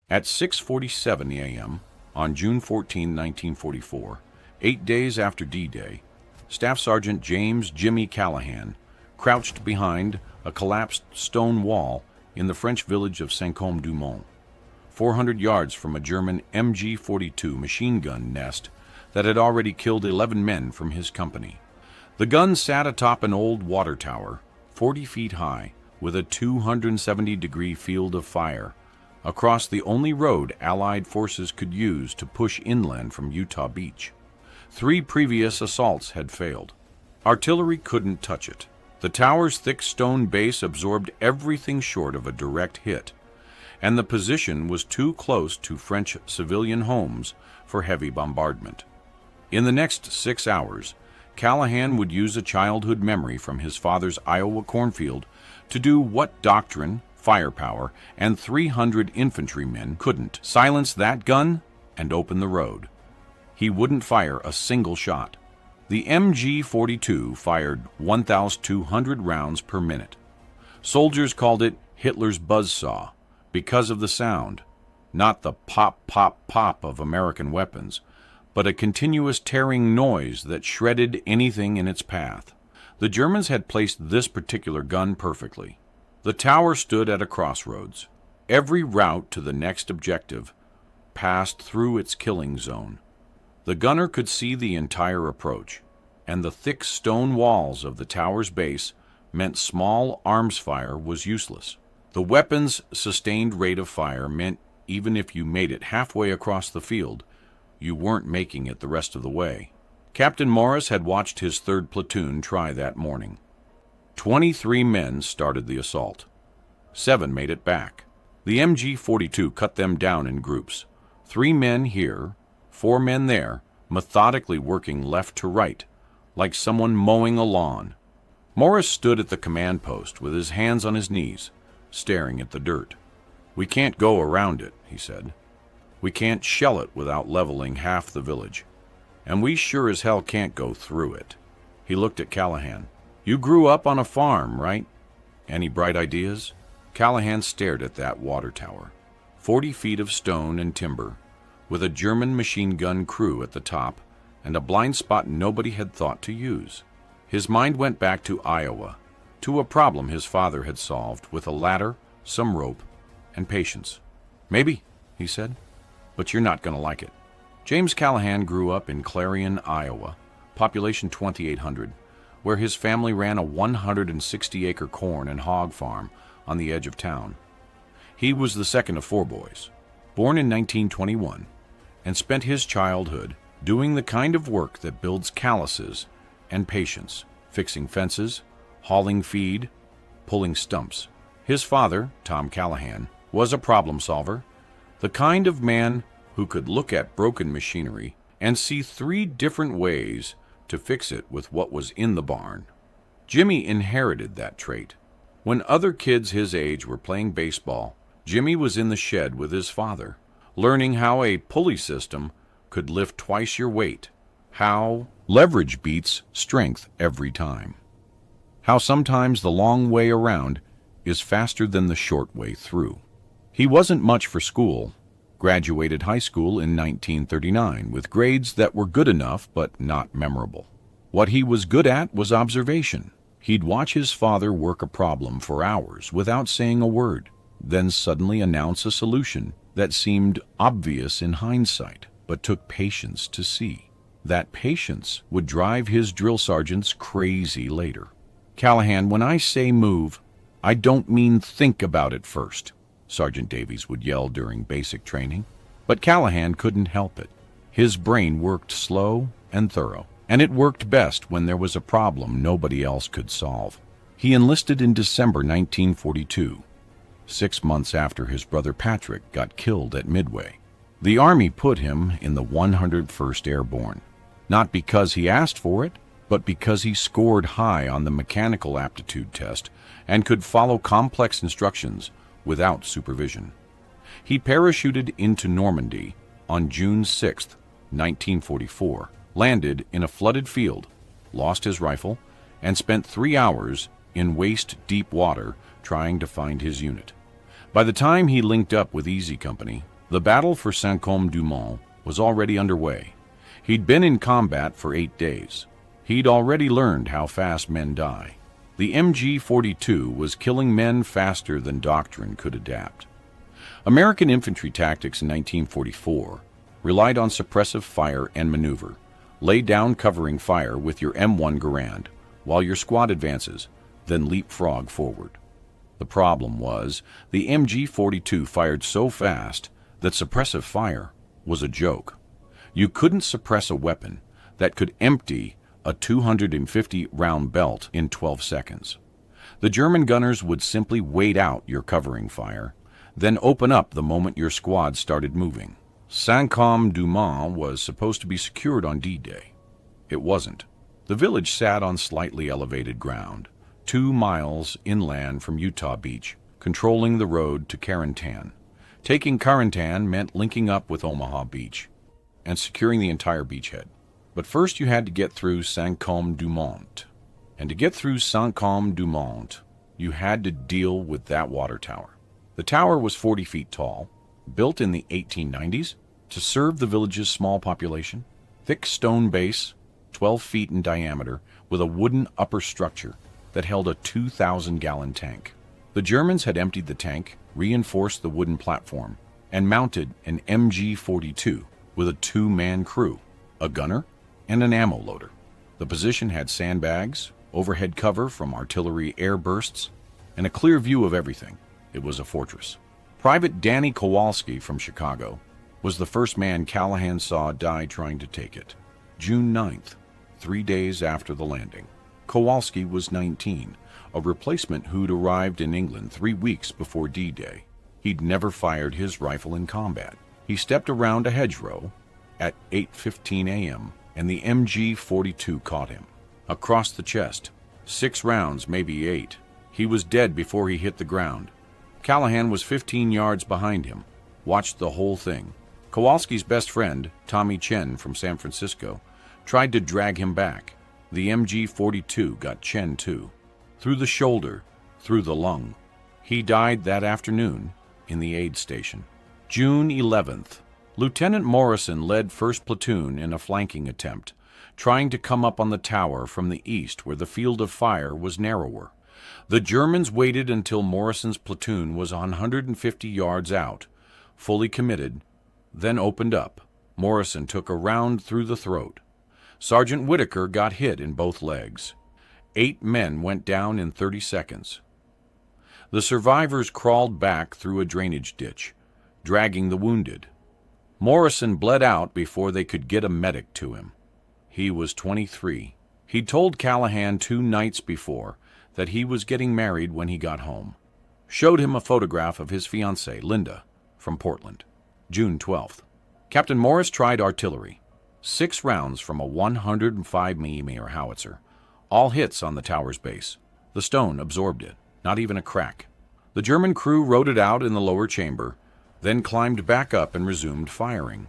At 6:47 a.m. on June 14, 1944, 8 days after D-Day, Staff Sergeant James "Jimmy" Callahan crouched behind a collapsed stone wall in the French village of Saint-Côme-du-Mont, 400 yards from a German MG42 machine gun nest that had already killed 11 men from his company. The gun sat atop an old water tower, 40 feet high, with a 270-degree field of fire, across the only road Allied forces could use to push inland from Utah Beach. 3 previous assaults had failed. Artillery couldn't touch it. The tower's thick stone base absorbed everything short of a direct hit, and the position was too close to French civilian homes for heavy bombardment. In the next 6 hours, Callahan would use a childhood memory from his father's Iowa cornfield to do what doctrine, firepower, and 300 infantrymen couldn't: silence that gun and open the road. He wouldn't fire a single shot. The MG42 fired 1,200 rounds per minute. Soldiers called it Hitler's buzzsaw because of the sound, not the pop, pop, pop of American weapons, but a continuous tearing noise that shredded anything in its path. The Germans had placed this particular gun perfectly. The tower stood at a crossroads. Every route to the next objective passed through its killing zone. The gunner could see the entire approach, and the thick stone walls of the tower's base meant small arms fire was useless. The weapon's sustained rate of fire meant even if you made it halfway across the field, you weren't making it the rest of the way. Captain Morris had watched his 3rd platoon try that morning. 23 men started the assault. 7 made it back. The MG42 cut them down in groups. 3 men here, 4 men there, methodically working left to right, like someone mowing a lawn. Morris stood at the command post with his hands on his knees, staring at the dirt. "We can't go around it," he said. "We can't shell it without leveling half the village. And we sure as hell can't go through it." He looked at Callahan. "You grew up on a farm, right? Any bright ideas?" Callahan stared at that water tower. 40 feet of stone and timber, with a German machine gun crew at the top, and a blind spot nobody had thought to use. His mind went back to Iowa, to a problem his father had solved with a ladder, some rope, and patience. "Maybe," he said, "but you're not going to like it." James Callahan grew up in Clarion, Iowa, population 2,800, where his family ran a 160-acre corn and hog farm on the edge of town. He was the second of 4 boys, born in 1921, and spent his childhood doing the kind of work that builds calluses and patience, fixing fences, hauling feed, pulling stumps. His father, Tom Callahan, was a problem solver, the kind of man who could look at broken machinery and see 3 different ways to fix it with what was in the barn. Jimmy inherited that trait. When other kids his age were playing baseball, Jimmy was in the shed with his father, learning how a pulley system could lift twice your weight, how leverage beats strength every time, how sometimes the long way around is faster than the short way through. He wasn't much for school, graduated high school in 1939 with grades that were good enough but not memorable. What he was good at was observation. He'd watch his father work a problem for hours without saying a word, then suddenly announce a solution that seemed obvious in hindsight, but took patience to see. That patience would drive his drill sergeants crazy later. "Callahan, when I say move, I don't mean think about it first," Sergeant Davies would yell during basic training. But Callahan couldn't help it. His brain worked slow and thorough, and it worked best when there was a problem nobody else could solve. He enlisted in December 1942, 6 months after his brother Patrick got killed at Midway. The Army put him in the 101st Airborne, not because he asked for it, but because he scored high on the mechanical aptitude test and could follow complex instructions without supervision. He parachuted into Normandy on June 6, 1944, landed in a flooded field, lost his rifle, and spent 3 hours in waist-deep water trying to find his unit. By the time he linked up with Easy Company, The battle for Saint-Côme-du-Mont was already underway. He'd been in combat for 8 days. He'd already learned how fast men die. The MG42 was killing men faster than doctrine could adapt. American infantry tactics in 1944 relied on suppressive fire and maneuver. Lay down covering fire with your M1 Garand while your squad advances, then leapfrog forward. The problem was the MG42 fired so fast that suppressive fire was a joke. You couldn't suppress a weapon that could empty a 250-round belt in 12 seconds. The German gunners would simply wait out your covering fire, then open up the moment your squad started moving. Saint-Côme-du-Mont was supposed to be secured on D-Day. It wasn't. The village sat on slightly elevated ground, 2 miles inland from Utah Beach, controlling the road to Carentan. Taking Carentan meant linking up with Omaha Beach and securing the entire beachhead. But first you had to get through Saint-Côme-du-Mont. And to get through Saint-Côme-du-Mont, you had to deal with that water tower. The tower was 40 feet tall, built in the 1890s to serve the village's small population. Thick stone base, 12 feet in diameter, with a wooden upper structure that held a 2,000-gallon tank. The Germans had emptied the tank, reinforced the wooden platform, and mounted an MG42 with a 2-man crew, a gunner, and an ammo loader. The position had sandbags, overhead cover from artillery air bursts, and a clear view of everything. It was a fortress. Private Danny Kowalski from Chicago was the first man Callahan saw die trying to take it. June 9th, 3 days after the landing. Kowalski was 19, a replacement who'd arrived in England 3 weeks before D-Day. He'd never fired his rifle in combat. He stepped around a hedgerow at 8:15 a.m., and the MG42 caught him. Across the chest, 6 rounds, maybe 8. He was dead before he hit the ground. Callahan was 15 yards behind him, watched the whole thing. Kowalski's best friend, Tommy Chen from San Francisco, tried to drag him back. The MG42 got Chen too. Through the shoulder, through the lung. He died that afternoon in the aid station. June 11th, Lieutenant Morrison led 1st Platoon in a flanking attempt, trying to come up on the tower from the east where the field of fire was narrower. The Germans waited until Morrison's platoon was 150 yards out, fully committed, then opened up. Morrison took a round through the throat. Sergeant Whitaker got hit in both legs. 8 men went down in 30 seconds. The survivors crawled back through a drainage ditch, dragging the wounded. Morrison bled out before they could get a medic to him. He was 23. He'd told Callahan 2 nights before that he was getting married when he got home. Showed him a photograph of his fiancée, Linda, from Portland. June 12th. Captain Morris tried artillery. 6 rounds from a 105mm howitzer. All hits on the tower's base. The stone absorbed it, not even a crack. The German crew rode it out in the lower chamber, then climbed back up and resumed firing.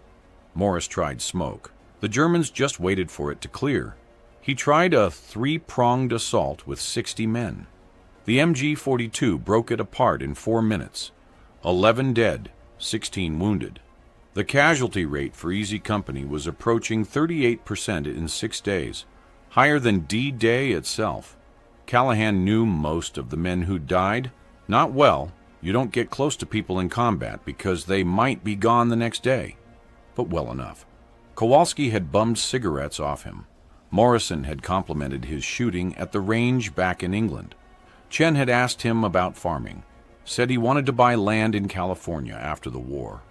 Morris tried smoke. The Germans just waited for it to clear. He tried a 3-pronged assault with 60 men. The MG42 broke it apart in 4 minutes. 11 dead, 16 wounded. The casualty rate for Easy Company was approaching 38% in 6 days, higher than D-Day itself. Callahan knew most of the men who died. Not well. You don't get close to people in combat because they might be gone the next day, but well enough. Kowalski had bummed cigarettes off him. Morrison had complimented his shooting at the range back in England. Chen had asked him about farming, said he wanted to buy land in California after the war,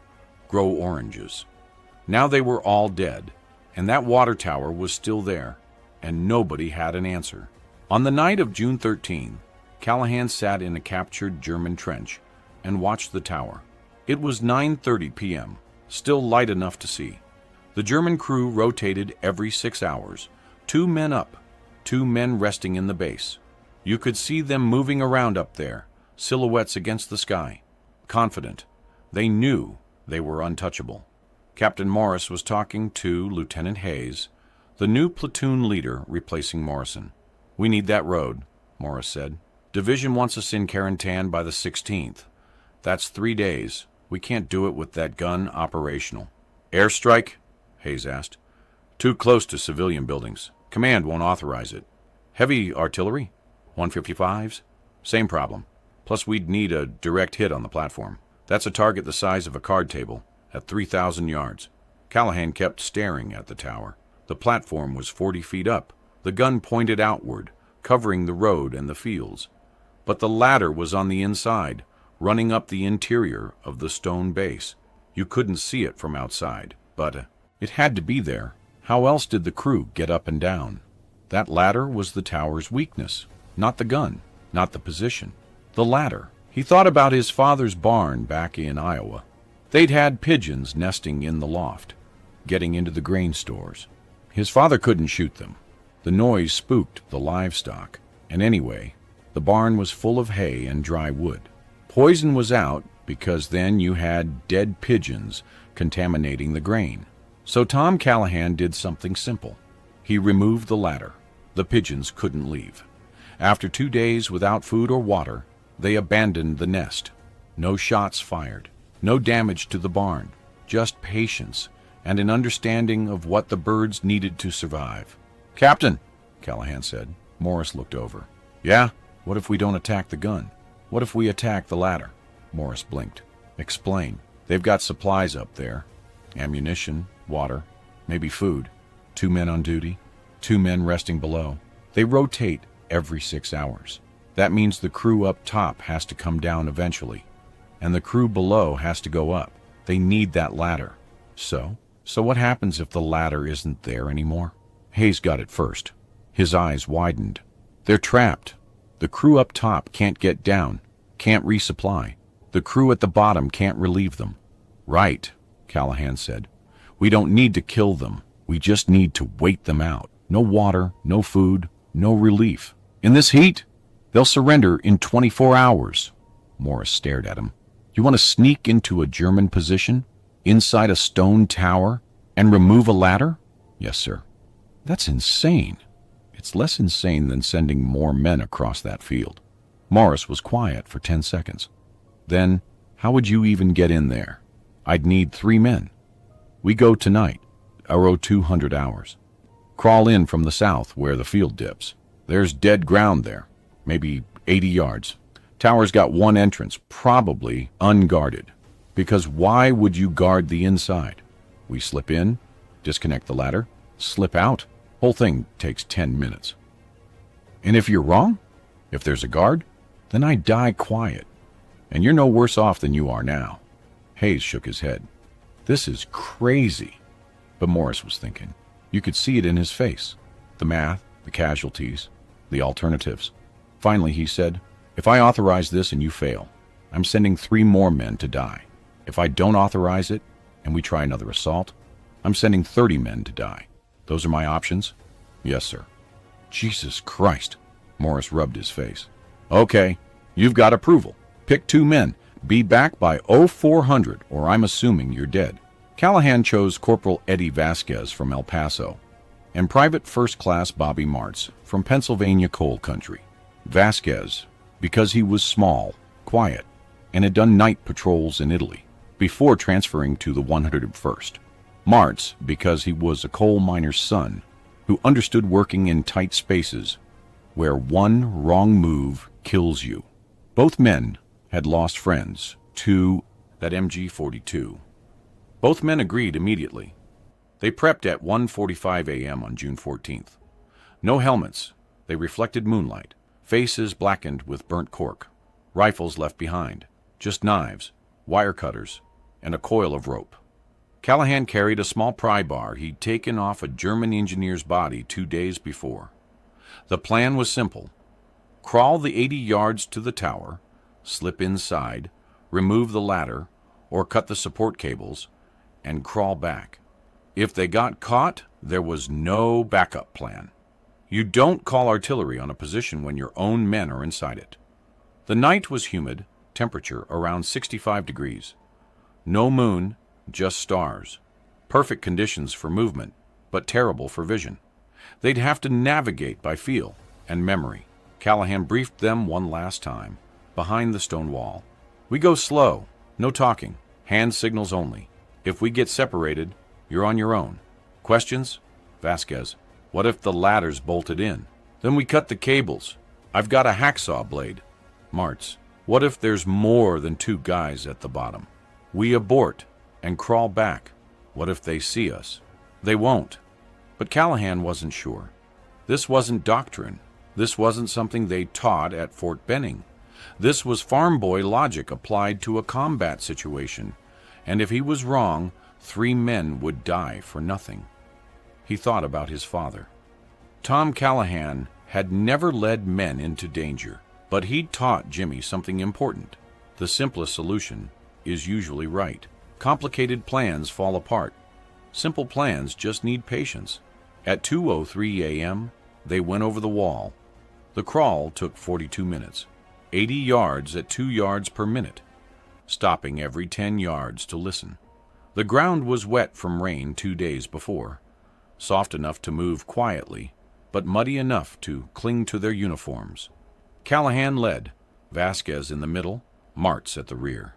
grow oranges. Now they were all dead, and that water tower was still there, and nobody had an answer. On the night of June 13, Callahan sat in a captured German trench and watched the tower. It was 9:30 p.m., still light enough to see. The German crew rotated every 6 hours, 2 men up, 2 men resting in the base. You could see them moving around up there, silhouettes against the sky. Confident. They knew they were untouchable. Captain Morris was talking to Lieutenant Hayes, the new platoon leader replacing Morrison. "We need that road," Morris said. "Division wants us in Carentan by the 16th. That's 3 days. We can't do it with that gun operational. Airstrike? Hayes asked. Too close to civilian buildings. Command won't authorize it. Heavy artillery? 155s? Same problem. Plus we'd need a direct hit on the platform. That's a target the size of a card table, at 3,000 yards. Callahan kept staring at the tower. The platform was 40 feet up. The gun pointed outward, covering the road and the fields. But the ladder was on the inside, running up the interior of the stone base. You couldn't see it from outside, but it had to be there. How else did the crew get up and down? That ladder was the tower's weakness, not the gun, not the position. The ladder. He thought about his father's barn back in Iowa. They'd had pigeons nesting in the loft, getting into the grain stores. His father couldn't shoot them. The noise spooked the livestock, and anyway, the barn was full of hay and dry wood. Poison was out because then you had dead pigeons contaminating the grain. So Tom Callahan did something simple. He removed the ladder. The pigeons couldn't leave. After 2 days without food or water, they abandoned the nest. No shots fired, no damage to the barn, just patience and an understanding of what the birds needed to survive. Captain, Callahan said. Morris looked over. Yeah? What if we don't attack the gun? What if we attack the ladder? Morris blinked. Explain. They've got supplies up there. Ammunition, water, maybe food. 2 men on duty, 2 men resting below. They rotate every 6 hours. That means the crew up top has to come down eventually, and the crew below has to go up. They need that ladder. So what happens if the ladder isn't there anymore? Hayes got it first. His eyes widened. They're trapped. The crew up top can't get down, can't resupply. The crew at the bottom can't relieve them. Right, Callahan said. We don't need to kill them. We just need to wait them out. No water, no food, no relief. In this heat, they'll surrender in 24 hours. Morris stared at him. You want to sneak into a German position, inside a stone tower, and remove a ladder? Yes, sir. That's insane. It's less insane than sending more men across that field. Morris was quiet for 10 seconds. Then, how would you even get in there? I'd need 3 men. We go tonight, 200 hours. Crawl in from the south where the field dips. There's dead ground there, maybe 80 yards. Tower's got 1 entrance, probably unguarded. Because why would you guard the inside? We slip in, disconnect the ladder, slip out. Whole thing takes 10 minutes. And if you're wrong, if there's a guard, then I die quiet. And you're no worse off than you are now. Hayes shook his head. This is crazy. But Morris was thinking. You could see it in his face. The math, the casualties, the alternatives. Finally, he said, if I authorize this and you fail, I'm sending 3 more men to die. If I don't authorize it and we try another assault, I'm sending 30 men to die. Those are my options? Yes, sir. Jesus Christ. Morris rubbed his face. Okay, you've got approval. Pick 2 men. Be back by 0400 or I'm assuming you're dead. Callahan chose Corporal Eddie Vasquez from El Paso and Private First Class Bobby Martz from Pennsylvania coal country. Vasquez, because he was small, quiet, and had done night patrols in Italy before transferring to the 101st. Martz, because he was a coal miner's son who understood working in tight spaces where one wrong move kills you. Both men had lost friends to that MG42. Both men agreed immediately. They prepped at 1:45 a.m. on June 14th. No helmets. They reflected moonlight, faces blackened with burnt cork, rifles left behind, just knives, wire cutters, and a coil of rope. Callahan carried a small pry bar he'd taken off a German engineer's body 2 days before. The plan was simple. Crawl the 80 yards to the tower, slip inside, remove the ladder, or cut the support cables, and crawl back. If they got caught, there was no backup plan. You don't call artillery on a position when your own men are inside it. The night was humid, temperature around 65 degrees. No moon, just stars. Perfect conditions for movement, but terrible for vision. They'd have to navigate by feel and memory. Callahan briefed them one last time, behind the stone wall. We go slow, no talking. Hand signals only. If we get separated, you're on your own. Questions? Vasquez. What if the ladder's bolted in? Then we cut the cables. I've got a hacksaw blade. Martz. What if there's more than 2 guys at the bottom? We abort and crawl back. What if they see us? They won't. But Callahan wasn't sure. This wasn't doctrine. This wasn't something they taught at Fort Benning. This was farm boy logic applied to a combat situation. And if he was wrong, 3 men would die for nothing. He thought about his father. Tom Callahan had never led men into danger, but he'd taught Jimmy something important. The simplest solution is usually right. Complicated plans fall apart. Simple plans just need patience. At 2:03 a.m., they went over the wall. The crawl took 42 minutes, 80 yards at 2 yards per minute, stopping every 10 yards to listen. The ground was wet from rain 2 days before, soft enough to move quietly, but muddy enough to cling to their uniforms. Callahan led, Vasquez in the middle, Martz at the rear.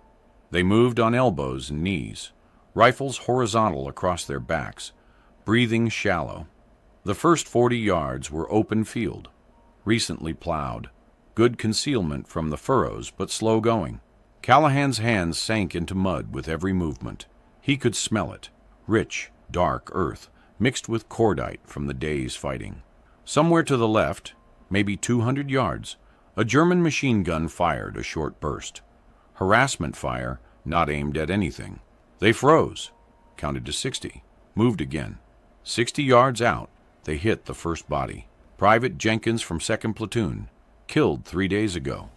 They moved on elbows and knees, rifles horizontal across their backs, breathing shallow. The first 40 yards were open field, recently plowed, good concealment from the furrows, but slow going. Callahan's hands sank into mud with every movement. He could smell it, rich, dark earth, mixed with cordite from the day's fighting. Somewhere to the left, maybe 200 yards, a German machine gun fired a short burst. Harassment fire, not aimed at anything. They froze, counted to 60, moved again. 60 yards out, they hit the first body. Private Jenkins from 2nd Platoon, killed 3 days ago.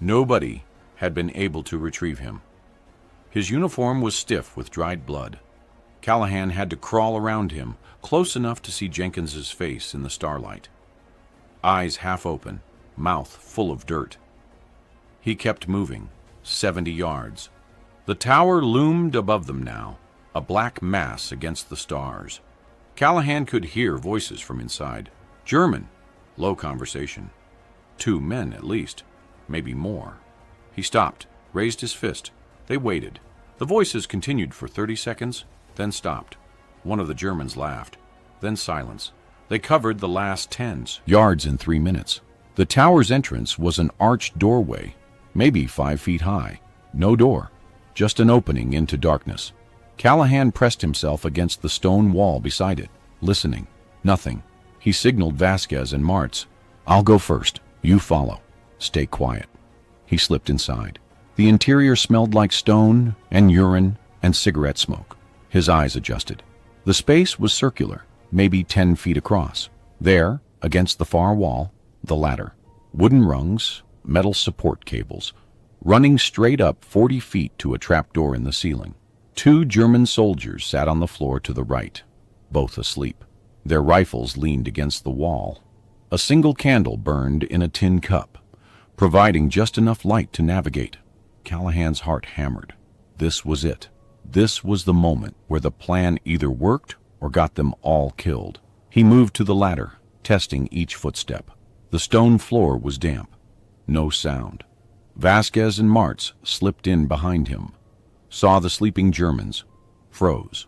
Nobody had been able to retrieve him. His uniform was stiff with dried blood. Callahan had to crawl around him, close enough to see Jenkins's face in the starlight. Eyes half open, mouth full of dirt. He kept moving, 70 yards. The tower loomed above them now, a black mass against the stars. Callahan could hear voices from inside. German, low conversation. 2 men at least, maybe more. He stopped, raised his fist. They waited. The voices continued for 30 seconds, then stopped. One of the Germans laughed, then silence. They covered the last 10 yards in 3 minutes. The tower's entrance was an arched doorway, maybe 5 feet high. No door, just an opening into darkness. Callahan pressed himself against the stone wall beside it, listening. Nothing. He signaled Vasquez and Martz. I'll go first. You follow. Stay quiet. He slipped inside. The interior smelled like stone and urine and cigarette smoke. His eyes adjusted. The space was circular, maybe 10 feet across. There, against the far wall, the ladder. Wooden rungs, metal support cables, running straight up 40 feet to a trapdoor in the ceiling. 2 German soldiers sat on the floor to the right, both asleep. Their rifles leaned against the wall. A single candle burned in a tin cup, providing just enough light to navigate. Callahan's heart hammered. This was it. This was the moment where the plan either worked or got them all killed. He moved to the ladder, testing each footstep. The stone floor was damp. No sound. Vasquez and Martz slipped in behind him, saw the sleeping Germans, froze.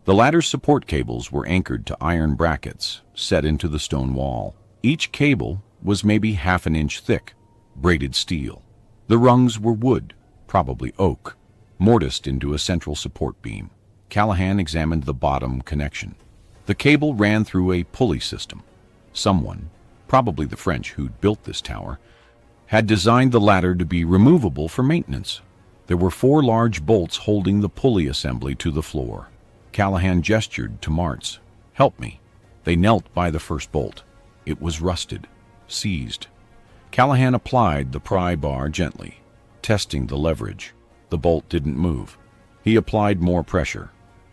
The ladder's support cables were anchored to iron brackets set into the stone wall. Each cable was maybe half an inch thick, braided steel. The rungs were wood, probably oak, mortised into a central support beam. Callahan examined the bottom connection. The cable ran through a pulley system. Someone, probably the French who'd built this tower, had designed the ladder to be removable for maintenance. There were 4 large bolts holding the pulley assembly to the floor. Callahan gestured to Martz. Help me. They knelt by the first bolt. It was rusted, seized. Callahan applied the pry bar gently, testing the leverage. The bolt didn't move. He applied more pressure.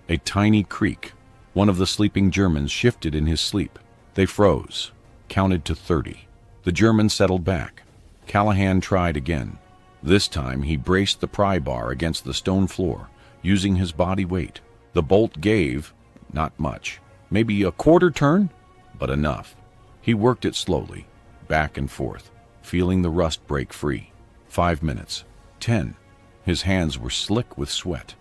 A tiny creak. One of the sleeping Germans shifted in his sleep. They froze, counted to 30. The German settled back. Callahan tried again. This time he braced the pry bar against the stone floor, using his body weight. The bolt gave, not much, maybe a quarter turn, but enough. He worked it slowly, back and forth, feeling the rust break free. 5 minutes, 10. His hands were slick with sweat.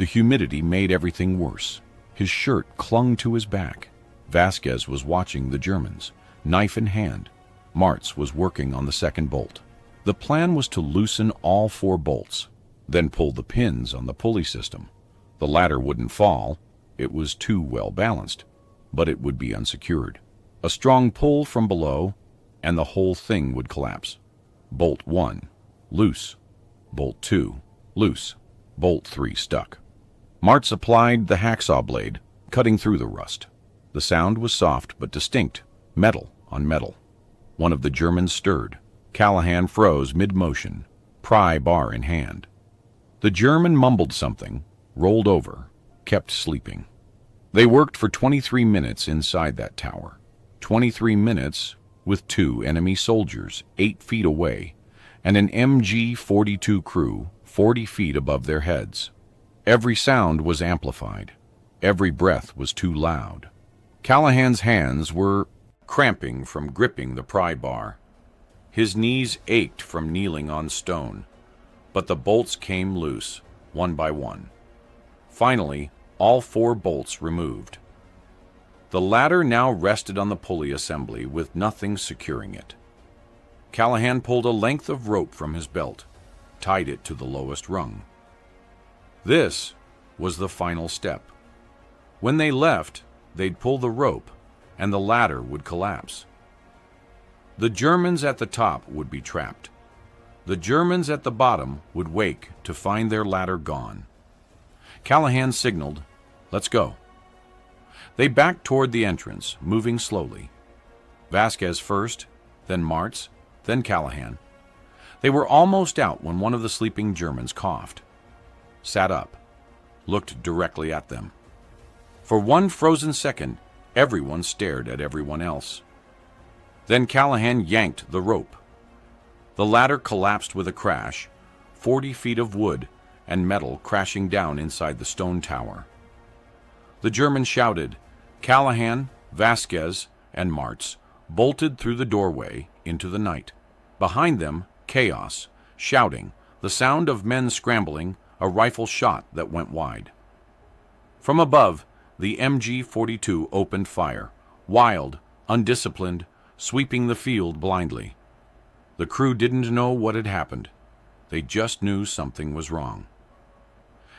The humidity made everything worse. His shirt clung to his back. Vasquez was watching the Germans, knife in hand. Martz was working on the second bolt. The plan was to loosen all 4 bolts, then pull the pins on the pulley system. The ladder wouldn't fall. It was too well balanced, but it would be unsecured. A strong pull from below, and the whole thing would collapse. Bolt 1, loose. Bolt 2, loose. Bolt 3 stuck. Martz applied the hacksaw blade, cutting through the rust. The sound was soft but distinct, metal on metal. One of the Germans stirred. Callahan froze mid-motion, pry bar in hand. The German mumbled something, rolled over, kept sleeping. They worked for 23 minutes inside that tower. 23 minutes with 2 enemy soldiers 8 feet away and an MG42 crew 40 feet above their heads. Every sound was amplified. Every breath was too loud. Callahan's hands were cramping from gripping the pry bar. His knees ached from kneeling on stone, but the bolts came loose, one by one. Finally, all 4 bolts removed. The ladder now rested on the pulley assembly with nothing securing it. Callahan pulled a length of rope from his belt, tied it to the lowest rung. This was the final step. When they left, they'd pull the rope, and the ladder would collapse. The Germans at the top would be trapped. The Germans at the bottom would wake to find their ladder gone. Callahan signaled, "Let's go." They backed toward the entrance, moving slowly. Vasquez first, then Martz, then Callahan. They were almost out when one of the sleeping Germans coughed, sat up, looked directly at them. For one frozen second, everyone stared at everyone else. Then Callahan yanked the rope. The ladder collapsed with a crash, 40 feet of wood and metal crashing down inside the stone tower. The German shouted. Callahan, Vasquez, and Martz bolted through the doorway into the night. Behind them, chaos, shouting, the sound of men scrambling, a rifle shot that went wide. From above, the MG42 opened fire, wild, undisciplined, sweeping the field blindly. The crew didn't know what had happened. They just knew something was wrong.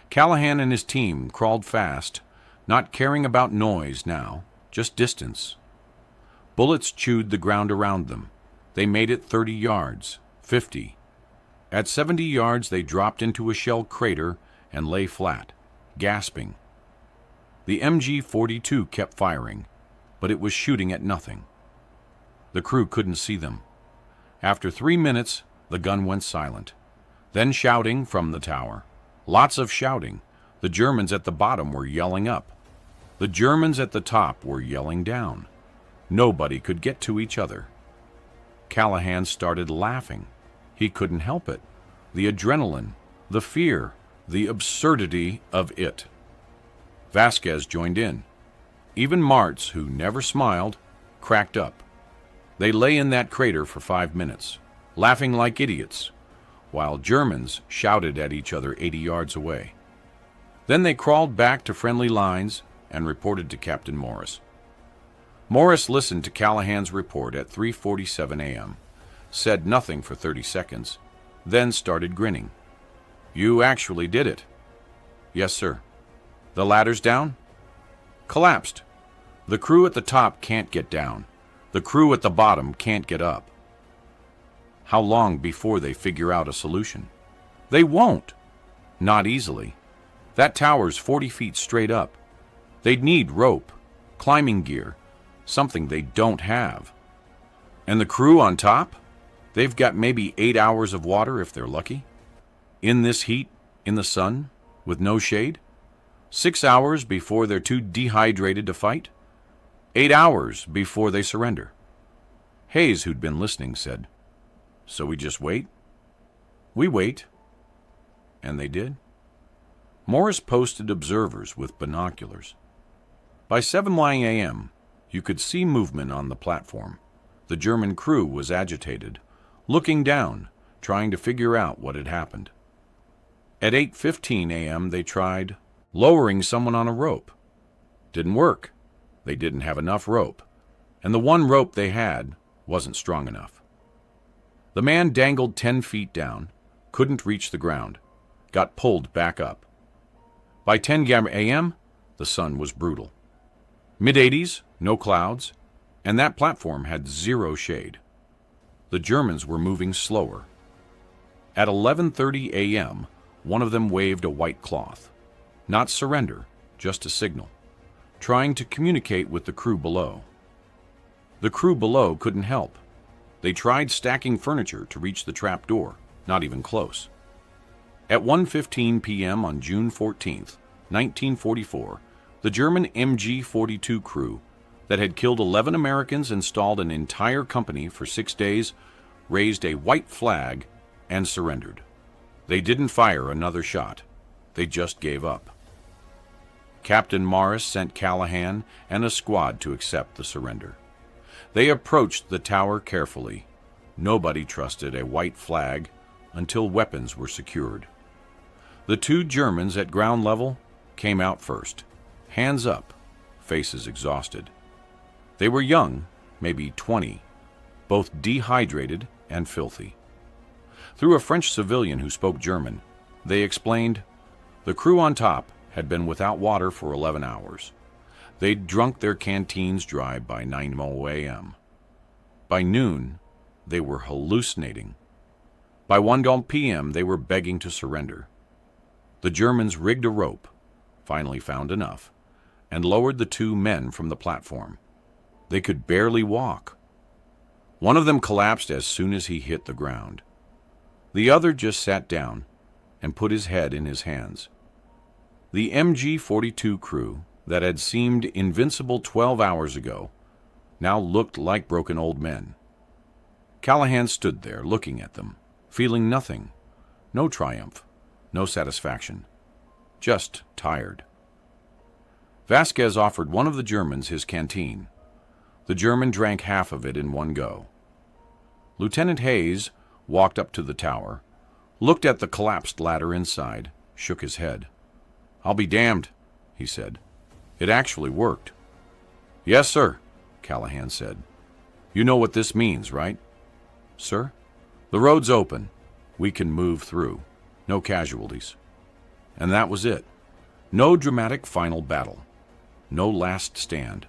Callahan and his team crawled fast, not caring about noise now, just distance. Bullets chewed the ground around them. They made it 30 yards, 50. At 70 yards, they dropped into a shell crater and lay flat, gasping. The MG42 kept firing, but it was shooting at nothing. The crew couldn't see them. After 3 minutes, the gun went silent. Then shouting from the tower. Lots of shouting. The Germans at the bottom were yelling up. The Germans at the top were yelling down. Nobody could get to each other. Callahan started laughing. He couldn't help it. The adrenaline, the fear, the absurdity of it. Vasquez joined in. Even Martz, who never smiled, cracked up. They lay in that crater for 5 minutes, laughing like idiots, while Germans shouted at each other 80 yards away. Then they crawled back to friendly lines and reported to Captain Morris. Morris listened to Callahan's report at 3:47 a.m., said nothing for 30 seconds, then started grinning. "You actually did it." "Yes, sir." "The ladder's down?" "Collapsed. The crew at the top can't get down. The crew at the bottom can't get up." "How long before they figure out a solution?" "They won't." "Not easily. That tower's 40 feet straight up. They'd need rope, climbing gear, something they don't have. And the crew on top? They've got maybe 8 hours of water if they're lucky. In this heat, in the sun, with no shade? 6 hours before they're too dehydrated to fight? 8 hours before they surrender." Hayes, who'd been listening, said, "So we just wait?" "We wait." And they did. Morris posted observers with binoculars. By 7:00 a.m., you could see movement on the platform. The German crew was agitated, looking down, trying to figure out what had happened. At 8:15 a.m., they tried lowering someone on a rope. Didn't work. They didn't have enough rope, and the one rope they had wasn't strong enough. The man dangled 10 feet down, couldn't reach the ground, got pulled back up. By 10 a.m., the sun was brutal. Mid-80s, no clouds, and that platform had zero shade. The Germans were moving slower. At 11:30 a.m., one of them waved a white cloth. Not surrender, just a signal, trying to communicate with the crew below. The crew below couldn't help. They tried stacking furniture to reach the trap door, not even close. At 1:15 p.m. on June 14, 1944, the German MG42 crew that had killed 11 Americans and stalled an entire company for 6 days raised a white flag and surrendered. They didn't fire another shot. They just gave up. Captain Morris sent Callahan and a squad to accept the surrender. They approached the tower carefully. Nobody trusted a white flag until weapons were secured. The two Germans at ground level came out first, hands up, faces exhausted. They were young, maybe 20, both dehydrated and filthy. Through a French civilian who spoke German, they explained, the crew on top had been without water for 11 hours. They'd drunk their canteens dry by 9 a.m. By noon, they were hallucinating. By 1 p.m., they were begging to surrender. The Germans rigged a rope, finally found enough, and lowered the two men from the platform. They could barely walk. One of them collapsed as soon as he hit the ground. The other just sat down and put his head in his hands. The MG42 crew that had seemed invincible 12 hours ago now looked like broken old men. Callahan stood there looking at them, feeling nothing, no triumph, no satisfaction, just tired. Vasquez offered one of the Germans his canteen. The German drank half of it in one go. Lieutenant Hayes walked up to the tower, looked at the collapsed ladder inside, shook his head. "I'll be damned," he said. "It actually worked." "Yes, sir," Callahan said. "You know what this means, right?" "Sir?" "The road's open. We can move through. No casualties." And that was it. No dramatic final battle. No last stand.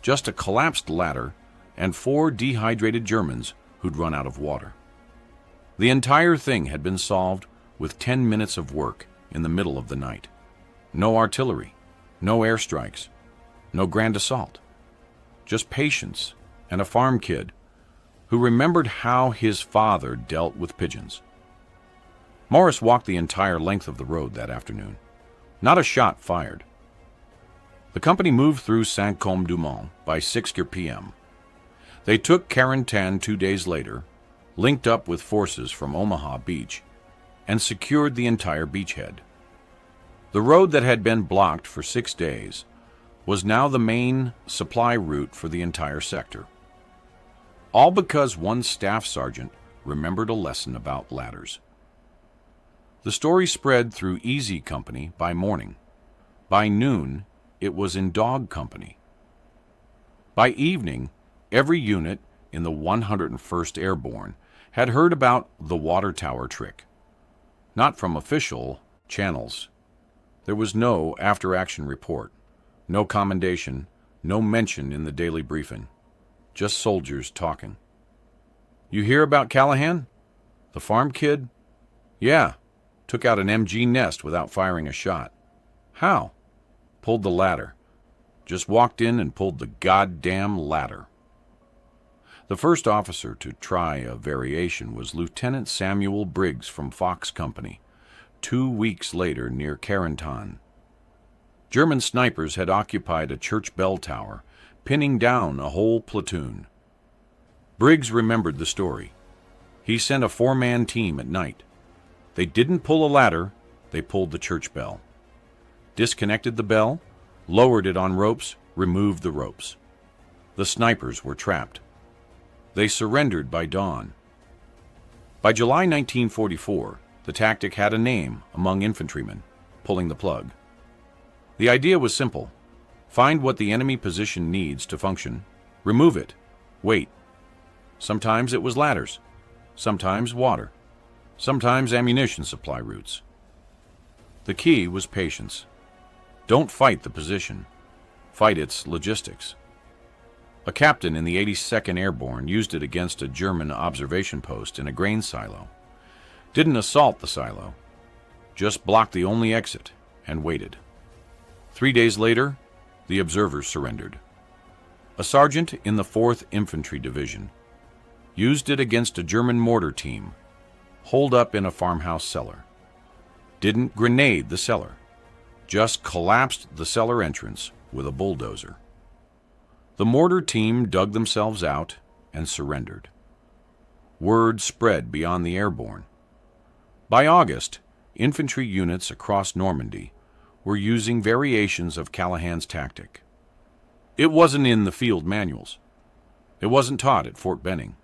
Just a collapsed ladder and 4 dehydrated Germans who'd run out of water. The entire thing had been solved with 10 minutes of work in the middle of the night. No artillery, no airstrikes, no grand assault. Just patience and a farm kid who remembered how his father dealt with pigeons. Morris walked the entire length of the road that afternoon. Not a shot fired. The company moved through Saint-Côme-du-Mont by 6 p.m. They took Carentan 2 days later, linked up with forces from Omaha Beach, and secured the entire beachhead. The road that had been blocked for 6 days was now the main supply route for the entire sector. All because one staff sergeant remembered a lesson about ladders. The story spread through Easy Company by morning. By noon, it was in Dog Company. By evening, every unit in the 101st Airborne had heard about the water tower trick. Not from official channels. There was no after-action report, no commendation, no mention in the daily briefing. Just soldiers talking. "You hear about Callahan? The farm kid? Yeah, took out an MG nest without firing a shot. How? Pulled the ladder. Just walked in and pulled the goddamn ladder." The first officer to try a variation was Lieutenant Samuel Briggs from Fox Company, 2 weeks later near Carentan. German snipers had occupied a church bell tower, pinning down a whole platoon. Briggs remembered the story. He sent a 4-man team at night. They didn't pull a ladder, they pulled the church bell. Disconnected the bell, lowered it on ropes, removed the ropes. The snipers were trapped. They surrendered by dawn. By July 1944, the tactic had a name among infantrymen, pulling the plug. The idea was simple. Find what the enemy position needs to function, remove it, wait. Sometimes it was ladders, sometimes water, sometimes ammunition supply routes. The key was patience. Don't fight the position, fight its logistics. A captain in the 82nd Airborne used it against a German observation post in a grain silo. Didn't assault the silo, just blocked the only exit and waited. 3 days later, the observers surrendered. A sergeant in the 4th Infantry Division used it against a German mortar team, holed up in a farmhouse cellar. Didn't grenade the cellar, just collapsed the cellar entrance with a bulldozer. The mortar team dug themselves out and surrendered. Word spread beyond the airborne. By August, infantry units across Normandy were using variations of Callahan's tactic. It wasn't in the field manuals. It wasn't taught at Fort Benning.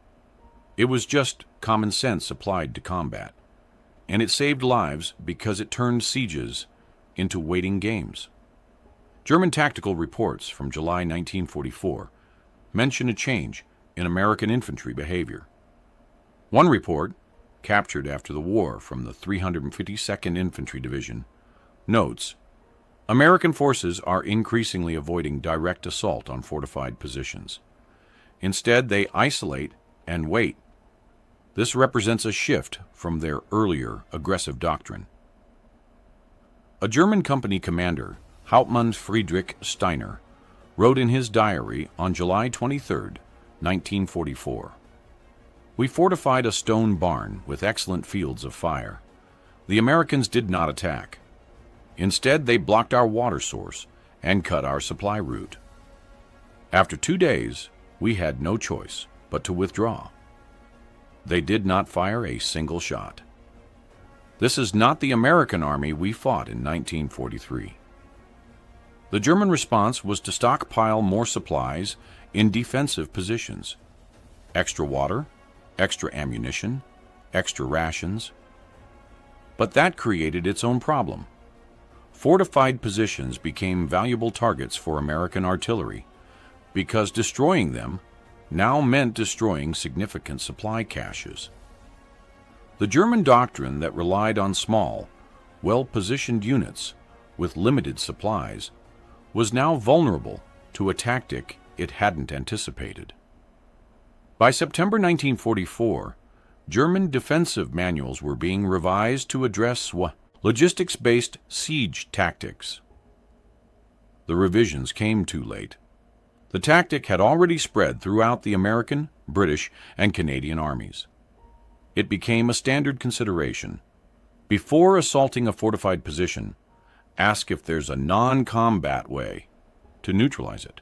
It was just common sense applied to combat. And it saved lives because it turned sieges into waiting games. German tactical reports from July 1944 mention a change in American infantry behavior. One report, captured after the war from the 352nd Infantry Division, notes, American forces are increasingly avoiding direct assault on fortified positions. Instead, they isolate and wait. This represents a shift from their earlier aggressive doctrine. A German company commander, Hauptmann Friedrich Steiner, wrote in his diary on July 23, 1944, "We fortified a stone barn with excellent fields of fire. The Americans did not attack. Instead, they blocked our water source and cut our supply route. After 2 days, we had no choice but to withdraw. They did not fire a single shot." This is not the American army we fought in 1943. The German response was to stockpile more supplies in defensive positions. Extra water, extra ammunition, extra rations. But that created its own problem. Fortified positions became valuable targets for American artillery because destroying them now meant destroying significant supply caches. The German doctrine that relied on small, well-positioned units with limited supplies was now vulnerable to a tactic it hadn't anticipated. By September 1944, German defensive manuals were being revised to address logistics-based siege tactics. The revisions came too late. The tactic had already spread throughout the American, British, and Canadian armies. It became a standard consideration. Before assaulting a fortified position, ask if there's a non-combat way to neutralize it.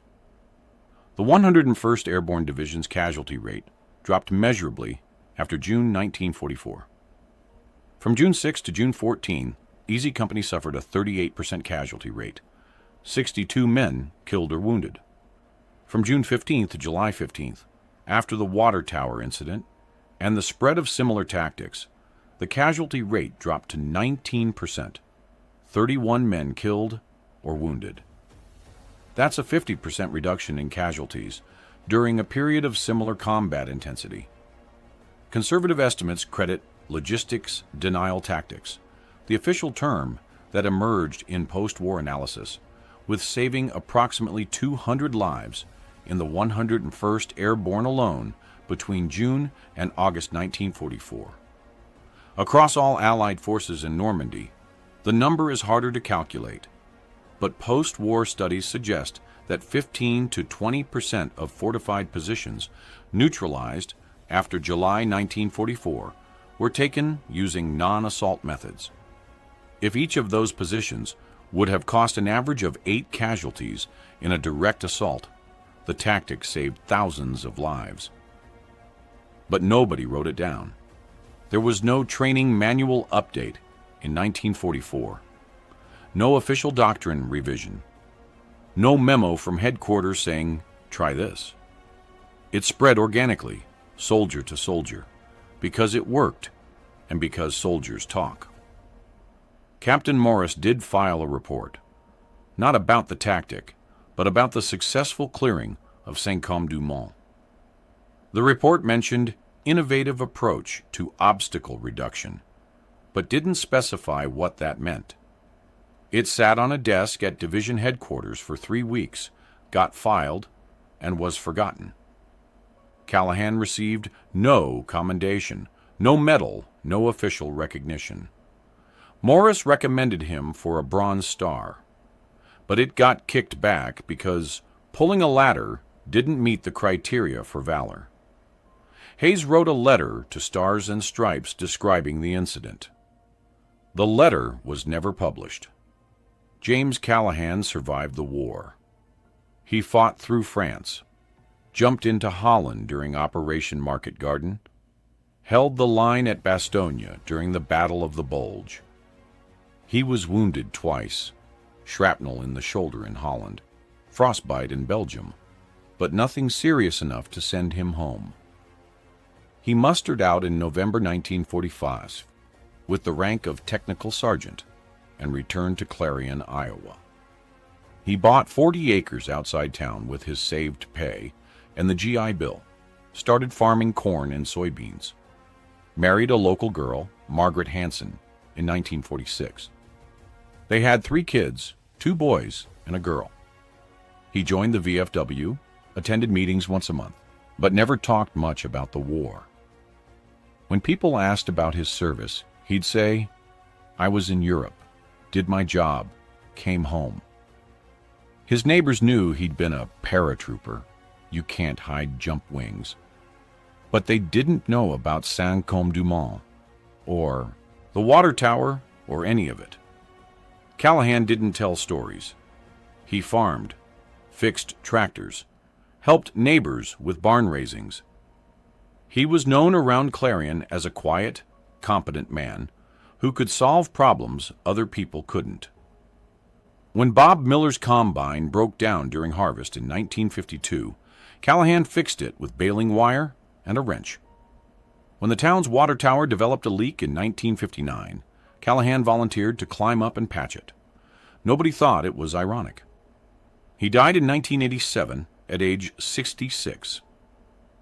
The 101st Airborne Division's casualty rate dropped measurably after June 1944. From June 6 to June 14, Easy Company suffered a 38% casualty rate, 62 men killed or wounded. From June 15th to July 15th, after the water tower incident and the spread of similar tactics, the casualty rate dropped to 19%, 31 men killed or wounded. That's a 50% reduction in casualties during a period of similar combat intensity. Conservative estimates credit logistics denial tactics, the official term that emerged in post-war analysis, with saving approximately 200 lives in the 101st Airborne alone between June and August 1944. Across all Allied forces in Normandy, the number is harder to calculate, but post-war studies suggest that 15 to 20% of fortified positions neutralized after July 1944 were taken using non-assault methods. If each of those positions would have cost an average of 8 casualties in a direct assault, the tactic saved thousands of lives. But nobody wrote it down. There was no training manual update in 1944, no official doctrine revision, no memo from headquarters saying, "Try this." It spread organically, soldier to soldier, because it worked and because soldiers talk. Captain Morris did file a report. not about the tactic, but about the successful clearing of Saint-Côme-du-Mont. The report mentioned innovative approach to obstacle reduction, but didn't specify what that meant. It sat on a desk at division headquarters for 3 weeks, got filed, and was forgotten. Callahan received no commendation, no medal, no official recognition. Morris recommended him for a Bronze Star, but it got kicked back because pulling a ladder didn't meet the criteria for valor. Hayes wrote a letter to Stars and Stripes describing the incident. The letter was never published. James Callahan survived the war. He fought through France, jumped into Holland during Operation Market Garden, held the line at Bastogne during the Battle of the Bulge. He was wounded twice, shrapnel in the shoulder in Holland, frostbite in Belgium, but nothing serious enough to send him home. He mustered out in November 1945 with the rank of technical sergeant and returned to Clarion, Iowa. He bought 40 acres outside town with his saved pay and the GI Bill, started farming corn and soybeans, married a local girl, Margaret Hansen, in 1946. They had 3 kids, 2 boys and a girl. He joined the VFW, attended meetings once a month, but never talked much about the war. When people asked about his service, he'd say, "I was in Europe, did my job, came home." His neighbors knew he'd been a paratrooper. You can't hide jump wings. But they didn't know about Saint-Côme-du-Mont, or the water tower, or any of it. Callahan didn't tell stories. He farmed, fixed tractors, helped neighbors with barn raisings. He was known around Clarion as a quiet, competent man who could solve problems other people couldn't. When Bob Miller's combine broke down during harvest in 1952, Callahan fixed it with baling wire and a wrench. When the town's water tower developed a leak in 1959, Callahan volunteered to climb up and patch it. Nobody thought it was ironic. He died in 1987 at age 66.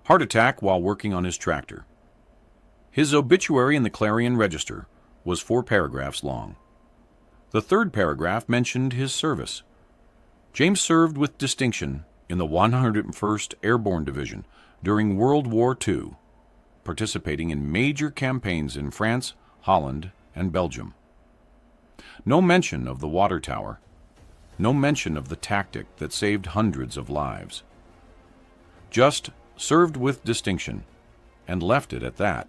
Heart attack while working on his tractor. His obituary in the Clarion Register was 4 paragraphs long. The 3rd paragraph mentioned his service. James served with distinction in the 101st Airborne Division during World War II, participating in major campaigns in France, Holland, and Belgium. No mention of the water tower, no mention of the tactic that saved hundreds of lives. Just served with distinction and left it at that.